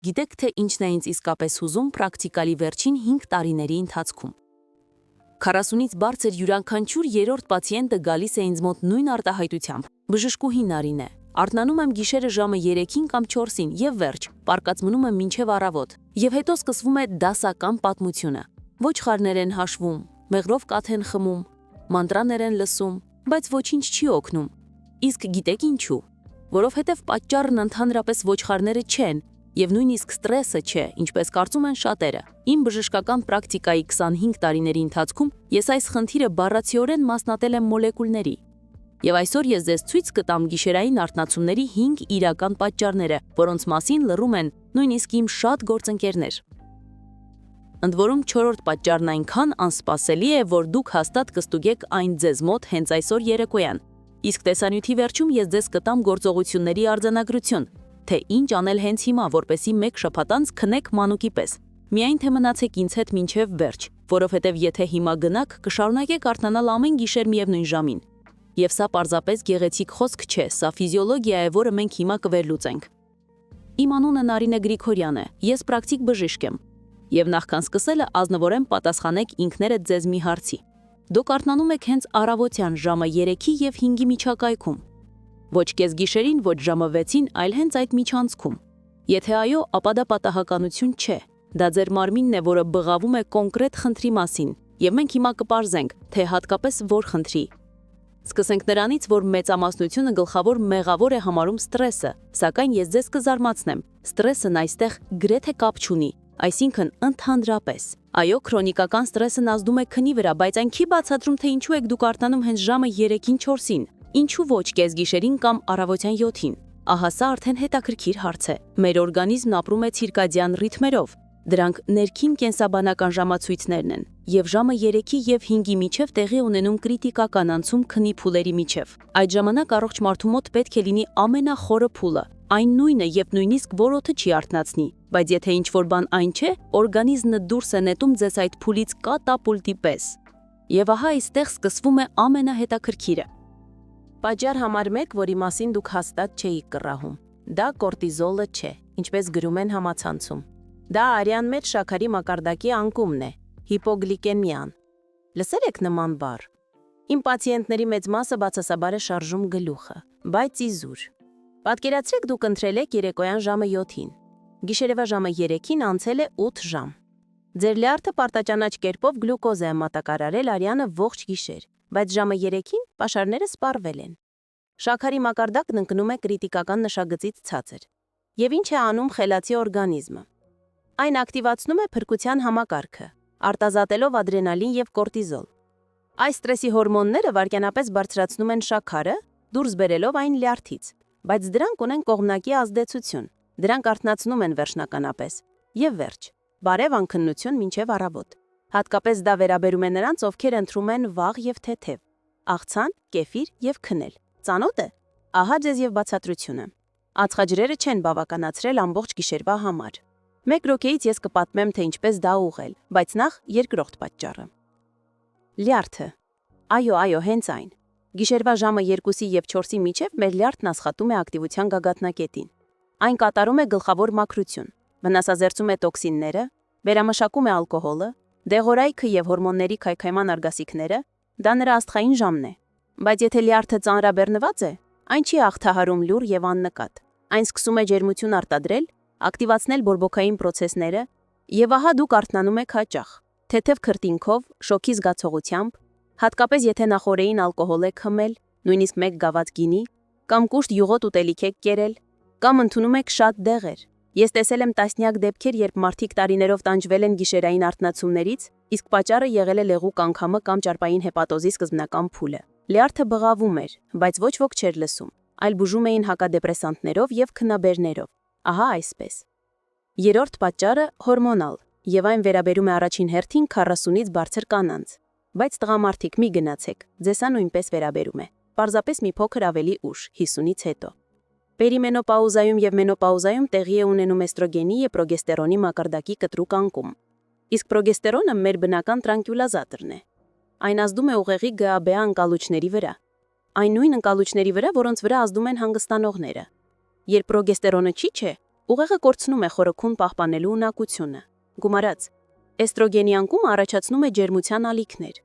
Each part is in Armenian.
Գիտեք, թե ինչն է ինձ իսկապես հուզում պրակտիկալի վերջին 5 տարիների ընթացքում։ 40-ից բարձր յուրաքանչյուր երրորդ պացիենտը գալիս է ինձ մոտ նույն արտահայտությամբ։ Բժշկուհի Նարին է։ Արթնանում եմ գիշերը ժամը 3-ին կամ 4-ին եւ վերջ, պառկած մնում եմ մինչև առավոտ։ Եվ հետո սկսվում է դասական պատմությունը։ Ոչխարներ են հաշվում, մեղրով կաթ են խմում, մանտրաներ են լսում, բայց ոչինչ չի օգնում։ Իսկ գիտեք ինչու։ Որովհետև պատճառն ընդհանրապես ոչխարները չեն, եւ նույնիսկ ստրեսը չէ, ինչպես կարծում են շատերը։ Իմ բժշկական պրակտիկայի 25 տարիների ընթացքում ես այս խնդիրը բառացիորեն մասնատել եմ մոլեկուլների։ Եվ այսօր ես ձեզ ցույց կտամ գիշերային արթնացումների 5 իրական պատճառները, որոնց մասին լռում են նույնիսկ իմ շատ գործընկերներ։ Ընդ որում 4-րդ պատճառն այնքան անսպասելի է, որ դուք հաստատ կստուգեք այն ձեզ մոտ հենց այսօր երեկոյան։ Իսկ տեսանյութի վերջում ես ձեզ կտամ գործողությունների արձանագրություն, թե ինչ անել հենց հիմա, որպեսզի մեկ շաբաթ անց քնեք մանուկի պես։ Միայն թե մնացեք ինձ հետ մինչև վերջ, որովհետև եթե հիմա գնաք, կշարունակեք արթնանալ ամեն գիշեր միևնույն ժամին։ Եվ սա պարզապես գեղեցիկ խոսք չէ, սա ֆիզիոլոգիա է, որը մենք հիմա կվերլուծենք։ Իմ անունը Նարինե Գրիգորյան է, ես պրակտիկ բժիշկ եմ։ Եվ նախքան սկսելը ազնվորեն պատասխանեք ինքներդ ձեզ մի հարցի։ Դուք արթնանում եք հենց առավոտյան ժամը 3-ի եւ 5-ի միջակայքում։ Ոչ կեսգիշերին, ոչ ժամը 6-ին, այլ հենց այդ միջանցքում։ Եթե այո, ապա դա պատահականություն չէ։ Դա ձեր մարմինն է, որը բղավում է կոնկրետ խնդրի մասին, եւ մենք հիմա կպարզենք, թե հատկապես որ խնդրի։ Սկսենք նրանից, որ մեծամասնությունը գլխավոր մեղավոր է համարում ստրեսը, սակայն ես ձեզ կզարմացնեմ, ստրեսն այստեղ գրեթե կապ չունի, այսինքն ընդհանրապես։ Այո, քրոնիկական ստրեսն ազդում է քնի վրա, բայց այն չի բացատրում, թե ինչու եք դուք արթնանում հենց ժամը 3-ին 4-ին։ Ինչու ոչ կեսգիշերին կամ առավոտյան 7-ին։ Ահա սա արդեն հետաքրքիր հարց է։ Մեր օրգանիզմն ապրում է ցիրկադյան ռիթմերով։ Դրանք ներքին կենսաբանական ժամացույցներն են, եւ ժամը 3-ի եւ 5-ի միջև տեղի ունենում կրիտիկական անցում քնի փուլերի միջև։ Այդ ժամանակ առողջ մարդու մոտ պետք է լինի ամենախորը փուլը։ Այն նույնը եւ նույնիսկ որոթը չի արթնացնի, բայց եթե ինչ-որ բան այն չէ, օրգանիզմը դուրս է նետում ձեզ այդ փուլից կատապուլտի պես։ Եվ ահա այստեղ սկսվում է ամենահետաքրքիրը։ Պատճառ համար 1, որի մասին դուք հաստատ չէիք կռահում։ Դա կորտիզոլը չէ, ինչպես գրում են համացանցում։ Դա արյան մեջ շաքարի մակարդակի անկումն է, հիպոգլիկեմիան։ Լսել եք նման բառ։ Իմ պացիենտների մեծ մասը բացասաբար է շարժում գլուխը, բայց իզուր։ Պատկերացրեք դուք ընտրել եք երեկոյան ժամը 7-ին։ Գիշերվա ժամը 3-ին անցել է 8 ժամ։ Ձեր լյարդը պարտաճանաչ կերպով գլյուկոզ է մատակարարել արյանը ողջ գիշեր, բայց ժամը 3-ին պաշարները սպառվել են։ Շաքարի մակարդակն ընկնում է կրիտիկական նշագծից ցածր։ Եվ ինչ է անում խելացի օրգանիզմը։ Այն ակտիվացնում է փրկության համակարգը, արտազատելով ադրենալին եւ կորտիզոլ։ Այս ստրեսի հորմոնները վայրկյանապես բարձրացնում են շաքարը, դուրս բերելով այն լյարդից, բայց դրանք ունեն կողմնակի ազդեցություն։ Դրանք արթնացնում են վերջնականապես։ Եվ վերջ, բարև անքննություն մինչև առավոտ։ Հատկապես դա վերաբերում է նրանց, ովքեր ընտրում են վաղ եւ թեթև, աղցան, կեֆիր եւ քնել։ Ծանոթ է։ Ահա ձեզ եւ բացատրությունը։ Ածխաջրերը չեն բավականացրել ամբողջ գիշերվա համար։ Մեկ րոքեից ես կպատմեմ, թե ինչպես դա ուղղել, բայց նախ երկրորդ պատճառը։ Լյարդը։ Այո, հենց այն։ Գիշերվա ժամը 2-ի եւ 4-ի միջև մեր լյարդն աշխատում է ակտիվության գագաթնակետին։ Այն կատարում է գլխավոր մաքրություն, վնասազերծում է տոքսինները, վերամշակում է ալկոհոլը, դեղորայքը եւ հորմոնների քայքայման արգասիքները, դա նրա աստղային ժամն է։ Բայց եթե լյարդը ծանրաբեռնված է, այն չի աղթահարում լուր եւ աննկատ։ Այն սկսում է ջերմություն արտադրել, ակտիվացնել բորբոքային պրոցեսները, եւ ահա դուք արթնանում եք հաճախ, թեթև քրտինքով, շոկի զգացողությամբ, հատկապես եթե նախօրեին ալկոհոլ եք խմել, նույնիսկ 1 գավաթ գինի, կամ կուշտ յուղոտ ուտելիք եք կերել, կամ ընդունում եք շատ դեղեր։ Ես տեսել եմ տասնյակ դեպքեր, երբ մարդիկ տարիներով տանջվել են գիշերային արթնացումներից, իսկ պատճառը եղել է լեղուկ անգամը կամ ճարպային հեպատոզի սկզբնական փուլը։ Լյարդը բղավում էր, բայց ոչ ոք չէր լսում, այլ բուժում էին հակադեպրեսանտներով եւ քնաբերներով։ Ահա այսպես։ Երրորդ պատճառը հորմոնալ, եւ այն վերաբերում է առաջին հերթին 40-ից բարձր կանանց։ Բայց տղամարդիկ մի գնացեք, ձեզ նույնպես վերաբերում է։ Պարզապես մի փոքր ավելի ուշ, 50-ից հետո։ Պերիմենոպաուզայում եւ մենոպաուզայում տեղի է ունենում էստրոգենի եւ պրոգեստերոնի մակարդակի կտրուկ անկում։ Իսկ պրոգեստերոնը մեր բնական տրանկյուլազատորն է։ Այն ազդում է ուղեղի ԳԱԲ անկալուչների վրա։ Այն նույն անկալուչների վրա, որոնց վրա ազդում են հանգստանողները։ Երբ պրոգեստերոնը չի, Ուղեղը կորցնում է խորոքուն պահպանելու ունակությունը։ Գումարած, էստրոգենի անկումը առաջացնում է ջերմության ալիքներ։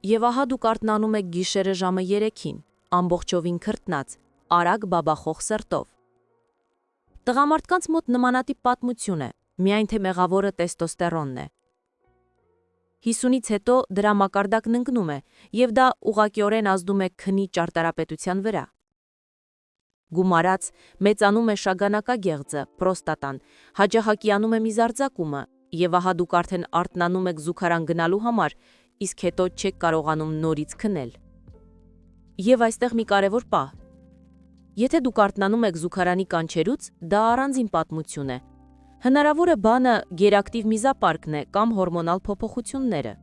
Եվ ահա դուք արթնանում եք գիշերը ժամը 3-ին, ամբողջովին քրտնած, արագ բաբախող սրտով։ Տղամարդկանց մոտ նմանատիպ պատմություն է, միայն թե մեղավորը տեստոստերոնն է։ 50-ից հետո դրա մակարդակն ընկնում է, եւ դա ուղղակիորեն ազդում է քնի ճարտարապետության վրա։ Գումարած, մեծանում է շագանակագեղձը, պրոստատան, հաճախակիանում է միզարձակումը, եւ ահա դուք արդեն արթնանում եք զուգարան գնալու համար, իսկ հետո չեք կարողանում նորից քնել։ Եվ այստեղ մի կարևոր պահ։ Եթե դուք արթնանում եք զուգարանի կանչերուց, դա առանձին պատմություն է։ Հնարավոր է բանը գերակտիվ միզապարկն է կամ հորմոնալ փոփոխությունները։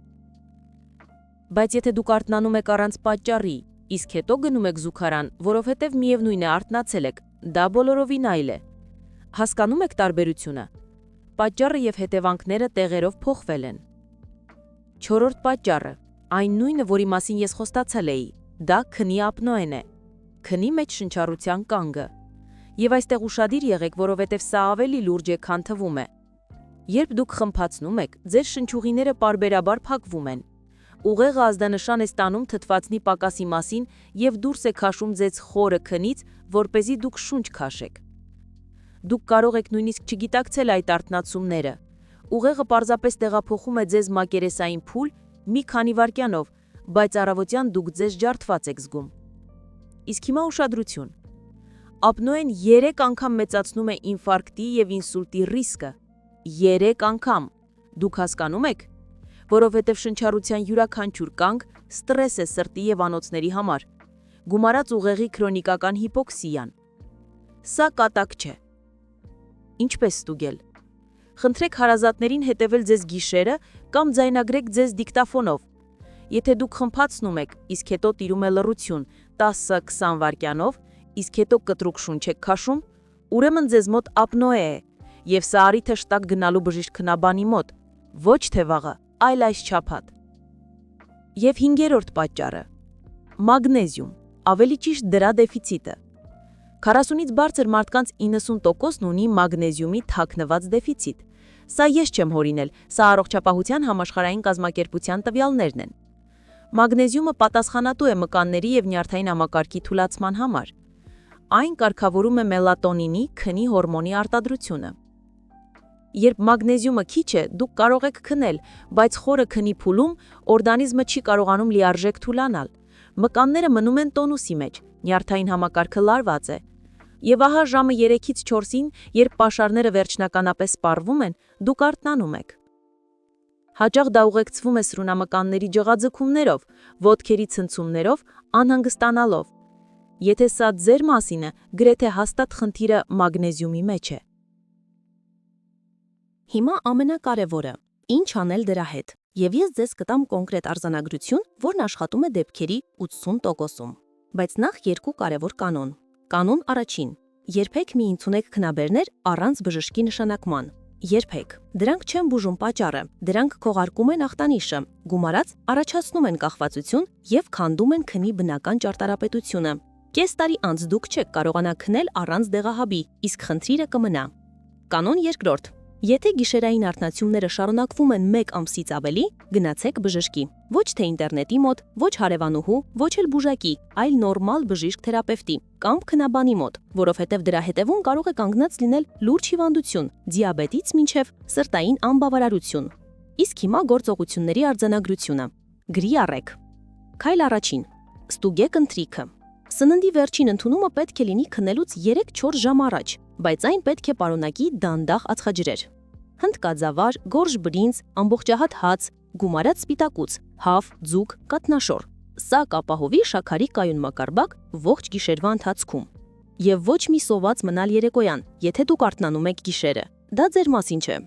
Բայց եթե դուք արթնանում եք առանց պատճառի, իսկ հետո գնում եք զուգարան, որովհետև միևնույն է արթնացել եք, դա բոլորովին այլ է։ Հասկանում եք տարբերությունը։ Պատճառը եւ հետևանքները տեղերով փոխվել են։ 4-րդ պատճառը, այն նույնը, որի մասին ես խոստացել էի, դա քնի ապնոեն է։ Քնի մեջ շնչառության կանգը։ Եվ այստեղ ուշադիր եղեք, որովհետև սա ավելի լուրջ է, քան թվում է։ Երբ դուք խմփացնում եք, ձեր շնչուղիները պարբերաբար փակվում են։ Ուղեղը ազդանշան է ստանում թթվածնի պակասի մասին եւ դուրս է քաշում ձեզ խորը քնից, որպեսզի դուք շունչ քաշեք։ Դուք կարող եք նույնիսկ չգիտակցել այդ արթնացումները։ Ուղեղը պարզապես տեղափոխում է ձեզ մակերեսային փուլ մի քանի վայրկյանով, բայց առավոտյան դուք ձեզ ջարդված եք զգում։ Իսկ հիմա ուշադրություն։ Ապնոեն 3 անգամ մեծացնում է ինֆարկտի եւ ինսուլտի ռիսկը։ 3 անգամ։ Դուք հասկանում եք, որովհետև շնչառության յուրաքանչյուր կանգ ստրես է սրտի եւ անոթների համար։ Գումարած ուղեղի քրոնիկական հիպոքսիան։ Սա կատակ չէ։ Ինչպես ստուգել։ Խնդրեք հարազատներին հետևել ձեզ գիշերը կամ ձայնագրեք ձեզ դիկտաֆոնով։ Եթե դուք խմփացնում եք, իսկ հետո տիրում է լռություն 10-20 վայրկյանով, իսկ հետո կտրուկ շունչ եք քաշում, ուրեմն ձեզ մոտ ապնոե է, եւ սա արիթը շտակ գնալու բժիշկ քնաբանի մոտ, ոչ թե վաղը, այլ այս չափած։ Եվ 5-րդ պատճառը՝ մագնեզիում, ավելի ճիշտ դրա դեֆիցիտը։ 40-ից բարձր մարդկանց 90%-ն ունի մագնեզիումի թաքնված դեֆիցիտ։ Սա ես չեմ հորինել, սա Առողջապահության համաշխարհային կազմակերպության տվյալներն են։ Մագնեզիումը պատասխանատու է մկանների եւ նյարդային համակարգի թուլացման համար։ Այն կարգավորում է մելատոնինի քնի հորմոնի արտադրությունը։ Երբ մագնեզիումը քիչ է, դուք կարող եք քնել, բայց խորը քնի փուլում օրգանիզմը չի կարողանում լիարժեք թուլանալ։ Մկանները մնում են տոնուսի մեջ, նյարդային համակարգը լարված է։ Եվ ահա ժամը 3-ից 4-ին, երբ պաշարները վերջնականապես սպառվում են, դուք արթնանում եք։ Հաճախ դա ուղեկցվում է սրունամկանների ջղաձգումներով, ոտքերի ցնցումներով, անհանգստանալով։ Եթե սա ձեր մասին է, գրեթե հաստատ խնդիրը մագնեզիումի մեջ է։ Հիմա ամենակարևորը՝ ինչ անել դրա հետ։ Եվ ես ձեզ կտամ կոնկրետ արձանագրություն, որն աշխատում է դեպքերի 80%-ում։ Բայց նախ 2 կարևոր կանոն։ Կանոն առաջին. երբեք մի ընդունեք քնաբերներ առանց բժշկի նշանակման։ Երբեք։ Դրանք չեն բուժում պատճառը, դրանք քողարկում են ախտանիշը, գումարած առաջացնում են կախվածություն եւ քանդում են քնի բնական ճարտարապետությունը։ Կես տարի անց դուք չեք կարողանա քնել առանց դեղահաբի, իսկ խնդիրը կմնա։ Կանոն երկրորդ. Եթե գիշերային արթնացումները շարունակվում են 1 ամսից ավելի, գնացեք բժշկի։ Ոչ թե ինտերնետի մոտ, ոչ հարևանուհու, ոչ էլ բուժակի, այլ նորմալ բժիշկ-թերապևտի կամ քնաբանի մոտ, որովհետև դրա հետևում կարող է կանգնած լինել լուրջ հիվանդություն, դիաբետից մինչև սրտային անբավարարություն։ Իսկ հիմա գործողությունների արձանագրությունը։ Գրի առեք։ Քայլ առաջին. ստուգեք ընթրիքը։ Սննդի վերջին ընդունումը պետք է լինի քնելուց 3-4 ժամ առաջ, բայց այն պետք է պարունակի դանդաղ ածխաջրեր։ Հնդկաձավար, գորշ բրինձ, ամբողջահատ հաց, գումարած սպիտակուց, հավ, ձուկ, կատնաշոր։ Սա կապահովի շաքարի կայուն մակարդակ ողջ գիշերվա ընթացքում։ Եվ ոչ մի սոված մնալ երեկոյան, եթե դուք արթնանում եք գիշերը։ Դա ձեր մասին չէ։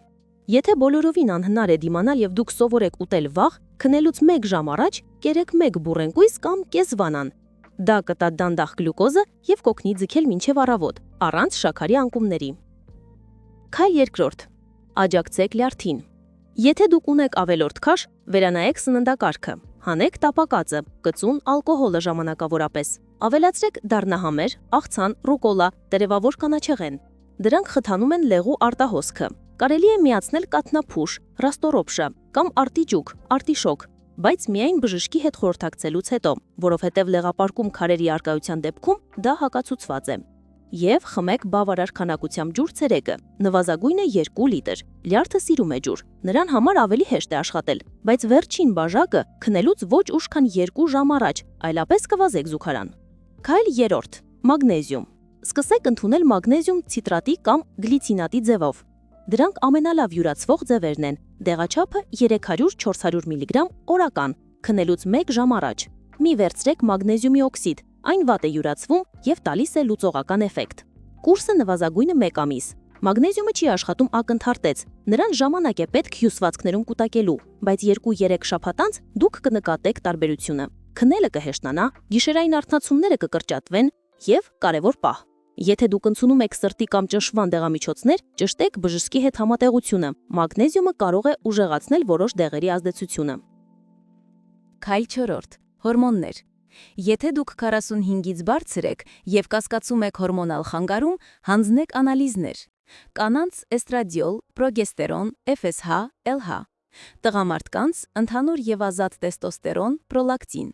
Եթե բոլորովին անհնար է դիմանալ եւ դուք սովորեք ուտել վաղ, քնելուց 1 ժամ առաջ կերեք 1 բուռենկույզ կամ կես վանան։ Դա կտա դանդաղ գլյուկոզը եւ կօգնի ձգել մինչեւ առավոտ, առանց շաքարի անկումների։ Քայլ երկրորդ. աջակցեք լյարդին։ Եթե դուք ունեք ավելորդ քաշ, վերանայեք սննդակարգը։ Հանեք տապակածը, կծուն ալկոհոլը ժամանակավորապես։ Ավելացրեք դառնահամեր, աղցան, ռուկոլա, տերևավոր կանաչեղեն։ Դրանք խթանում են լեղու արտահոսքը։ Կարելի է միացնել կաթնափուշ, ռաստորոպշը կամ արտիճուկ, արտիշոկ, բայց միայն բժշկի հետ խորհրդակցելուց հետո, որովհետև լեղապարկում քարերի արկայության դեպքում դա հակացուցված է։ Եվ խմեք բավարար քանակությամբ ջուր ցերեկը, նվազագույնը 2 լիտր։ Լյարդը սիրում է ջուր, նրան համար ավելի հեշտ է աշխատել, բայց վերջին բաժակը քնելուց ոչ ուշ քան 2 ժամ առաջ, այլապես կվազեք զուգարան։ Քայլ 3. Մագնեզիում։ Սկսեք ընդունել մագնեզիում ցիտրատի կամ գլիցինատի ձևով։ Դրանք ամենալավ յուրացվող ձևերն են։ Դեղաչափը 300-400 մգ օրական, քնելուց 1 ժամ առաջ։ Մի վերցրեք մագնեզիումի օքսիդ, այն վատ է յուրացվում եւ տալիս է լուծողական էֆեկտ։ Կուրսը նվազագույնը 1 ամիս։ Մագնեզիումը չի աշխատում ակնթարթեց, նրան ժամանակ է պետք հյուսվածքներում կուտակելու, բայց 2-3 շաբաթ անց դուք կնկատեք տարբերությունը։ Քնելը կհեշտանա, գիշերային արթնացումները կկրճատվեն եւ կարևոր պահ։ Եթե դուք ընդունում եք սրտի կամ ճնշման դեղամիջոցներ, ճշտեք բժշկի հետ համատեղությունը։ Մագնեզիումը կարող է ուժեղացնել որոշ դեղերի ազդեցությունը։ Քայլ 4. Հորմոններ։ Եթե դուք 45-ից բարձր եք եւ կասկածում եք հորմոնալ խանգարում, հանձնեք անալիզներ։ Կանանց էստրադիոլ, պրոգեստերոն, FSH, LH։ Տղամարդկանց ընդհանուր եւ ազատ տեստոստերոն, պրոլակտին։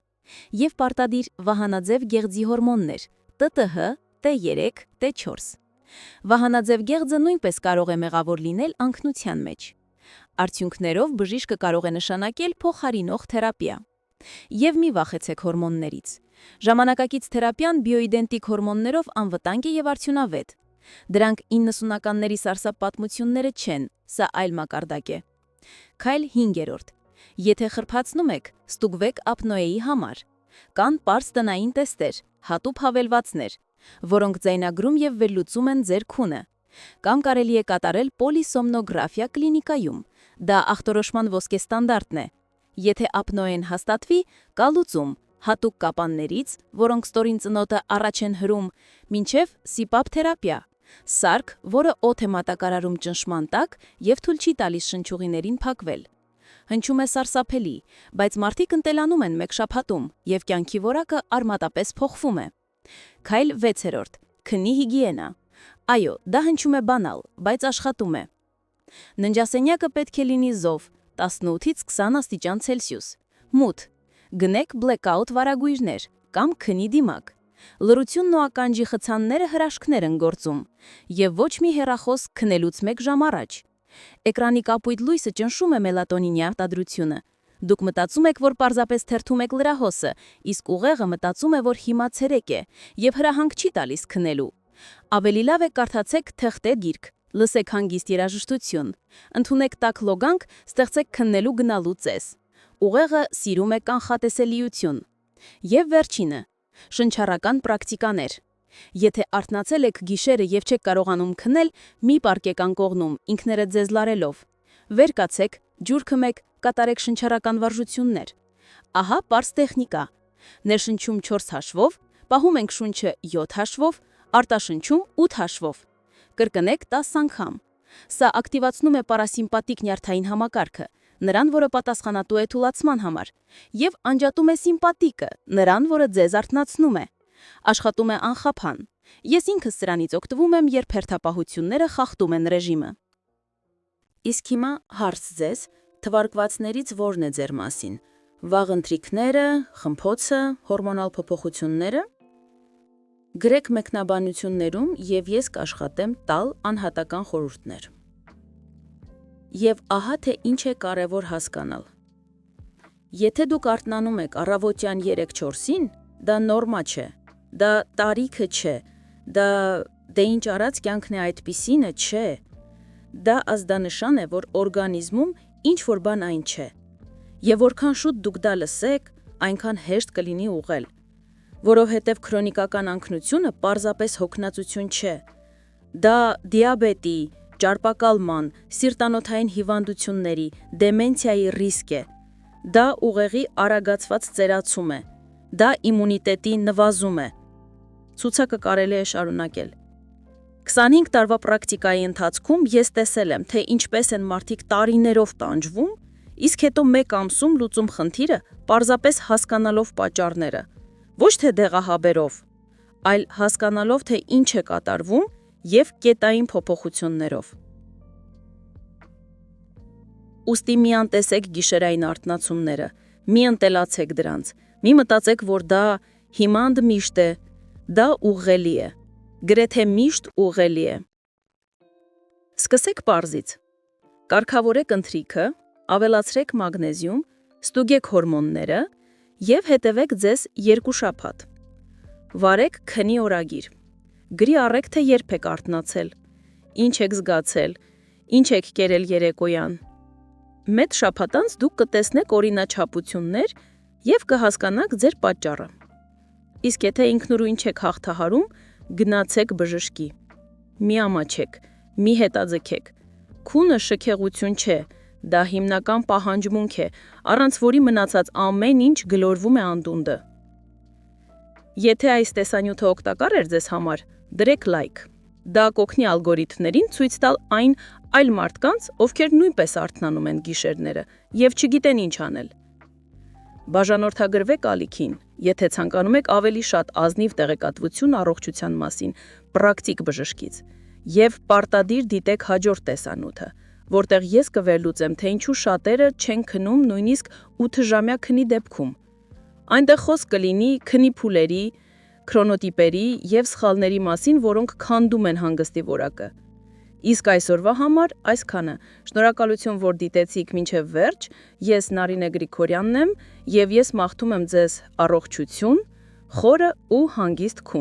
Եվ պարտադիր վահանաձև գեղձի հորմոններ՝ ՏՏՀ, T3, T4։ Վահանաձև գեղձը նույնպես կարող է մեղավոր լինել անկնության մեջ։ Արդյունքներով բժիշկը կարող է նշանակել փոխարինող թերապիա։ Եվ մի վախեցեք հորմոններից։ Ժամանակակից թերապիան բիոիդենտիկ հորմոններով անվտանգ է եւ արդյունավետ։ Դրանք 90-ականների սարսափ չեն, սա այլ մակարդակ է։ Քայլ 5. Եթե խրփացնում եք, ստուգվեք ապնոեի համար։ Կան պարզ տնային տեստեր, հատուկ հավելվածներ, որոնք ձայնագրում եւ վերլուծում են ձեր քունը։ Կամ կարելի է կատարել պոլիսոմնոգրաֆիա կլինիկայում։ Դա ախտորոշման ոսկե ստանդարտն է։ Եթե ապնոեն հաստատվի, կա լուծում հատուկ կապաններից, որոնք ստորին ծնոտը առաջ են հրում, մինչև CPAP թերապիա, սարք, որը օդ է մատակարարում ճնշման տակ եւ թույլ չի տալիս շնչուղիներին փակվել։ Հնչում է սարսափելի, բայց մարդիկ ընտելանում են մեկ շաբաթում եւ կյանքի որակը արմատապես փոխվում է։ Քայլ 6. Քնի հիգիենա։ Այո, դա հնչում է բանալ, բայց աշխատում է։ Ննջասենյակը պետք է լինի զով, 18-ից 20 աստիճան Ցելսիուս։ Մութ։ Գնեք blackout վարագույրներ կամ քնի դիմակ։ Լռությունն ու ականջի խցանները հրաշքներ են գործում եւ ոչ մի հեռախոս քնելուց 1 ժամ առաջ։ Էկրանի կապույտ լույսը ճնշում է մելատոնինի արտադրությունը։ Դուք մտածում եք, որ պարզապես թերթում եք լրահոսը, իսկ ուղեղը մտածում է, որ հիմա ցերեկ է եւ հրահանգ չի տալիս քնելու։ Ավելի լավ է կարդացեք թղթե գիրք, լսեք հանգիստ երաժշտություն, ընդունեք տաք լոգանք, ստեղծեք քննելու գնալու ծես։ Ուղեղը սիրում է կանխատեսելիություն։ Եվ վերջինը՝ շնչառական պրակտիկաներ։ Եթե արթնացել եք գիշերը եւ չեք կարողանում քնել, մի պարկեք անկողնում, ինքներդ ձեզ լարելով։ Վեր կացեք, ջուր քմեք, կատարեք շնչառական վարժություններ։ Ահա պարզ տեխնիկա։ Ներշնչում 4 հաշվով, պահում ենք շունչը 7 հաշվով, արտաշնչում 8 հաշվով։ Կրկնեք 10 անգամ։ Սա ակտիվացնում է պարասիմպաթիկ նյարդային համակարգը, նրան, որը պատասխանատու է թուլացման համար, եւ անջատում է սիմպաթիկը, նրան, որը ձեզ արթնացնում է։ Աշխատում է անխափան։ Ես ինքս սրանից օգտվում եմ, երբ հերթապահությունները խախտում են ռեժիմը։ Իսկ հիմա հարց ձեզ, թվարկվածներից որն է ձեր մասին։ Վաղ ընթրիքները, խմփոցը, հորմոնալ փոփոխությունները։ Գրեք մեկնաբանություններում եւ ես կաշխատեմ տալ անհատական խորհուրդներ։ Եվ ահա թե ինչ է կարևոր հասկանալ։ Եթե դուք արթնանում եք առավոտյան 3-4-ին, դա նորմա չէ, դա տարիքը չէ, դա դե ինչ արած կյանքն է այդպիսինը չէ։ Դա ազդանշան է, որ օրգանիզմում ինչ-որ բան այն չէ։ Եվ որքան շուտ դուք դա լսեք, այնքան հեշտ կլինի ուղղել։ Որովհետև քրոնիկական անքնությունը պարզապես հոգնածություն չէ։ Դա դիաբետի, ճարպակալման, սիրտանոթային հիվանդությունների, դեմենցիայի ռիսկ է։ Դա ուղեղի արագացված ծերացում է։ Դա իմունիտետի նվազում է։ Ցուցակը կարելի է շարունակել։ 25 տարվա պրակտիկայի ընթացքում ես տեսել եմ, թե ինչպես են մարդիկ տարիներով տանջվում, իսկ հետո մեկ ամսում լուծում խնդիրը պարզապես հասկանալով պատճառները, ոչ թե դեղահաբերով, այլ հասկանալով, թե ինչ է կատարվում եւ կետային փոփոխություններով։ Ուստի մի անտեսեք գիշերային արթնացումները, մի ընտելացեք դրանց, մի մտածեք, որ դա հիմա միշտ է, դա ուղղելի է, գրեթե միշտ ուղղելի է։ Սկսեք պարզից։ Կարգավորեք ընթրիքը, ավելացրեք մագնեզիում, ստուգեք հորմոնները եւ հետևեք ձեզ 2 շաբաթ։ Վարեք քնի օրագիր։ Գրի առեք, թե երբ եք արթնացել, ինչ եք զգացել, ինչ եք կերել երեկոյան։ Մեծ շաբաթ անց դուք կտեսնեք օրինաչափություններ եւ կհասկանաք ձեր պատճառը։ Իսկ եթե ինքնուրույն չեք հաղթահարում, գնացեք բժշկի։ Մի ամաչեք, մի հետաձգեք։ Քունը շքեղություն չէ, դա հիմնական պահանջմունք է, առանց որի մնացած ամեն ինչ գլորվում է անդունդը։ Եթե այս տեսանյութը օգտակար էր ձեզ համար, դրեք լայք։ Դա կօգնի ալգորիթմներին ցույց տալ այն այլ մարդկանց, ովքեր նույնպես արթնանում են գիշերները եւ չգիտեն ինչ անել։ Բաժանորդագրվեք ալիքին, եթե ցանկանում եք ավելի շատ ազնիվ տեղեկատվություն առողջության մասին, պրակտիկ բժշկից, եւ պարտադիր դիտեք հաջորդ տեսանյութը, որտեղ ես կվերլուծեմ, թե ինչու շատերը չեն քնում նույնիսկ 8-ժամյա քնի դեպքում։ Այնտեղ խոսք կլինի քնի փուլերի, քրոնոտիպերի եւ սխալների մասին, որոնք քանդում են հանգստի որակը։ Իսկ այսօրվա համար այսքանը։ Շնորհակալություն, որ դիտեցիք մինչև վերջ։ Ես Նարինե Գրիգորյանն եմ եւ ես մաղթում եմ ձեզ առողջություն, խորը ու հանգիստ քուն։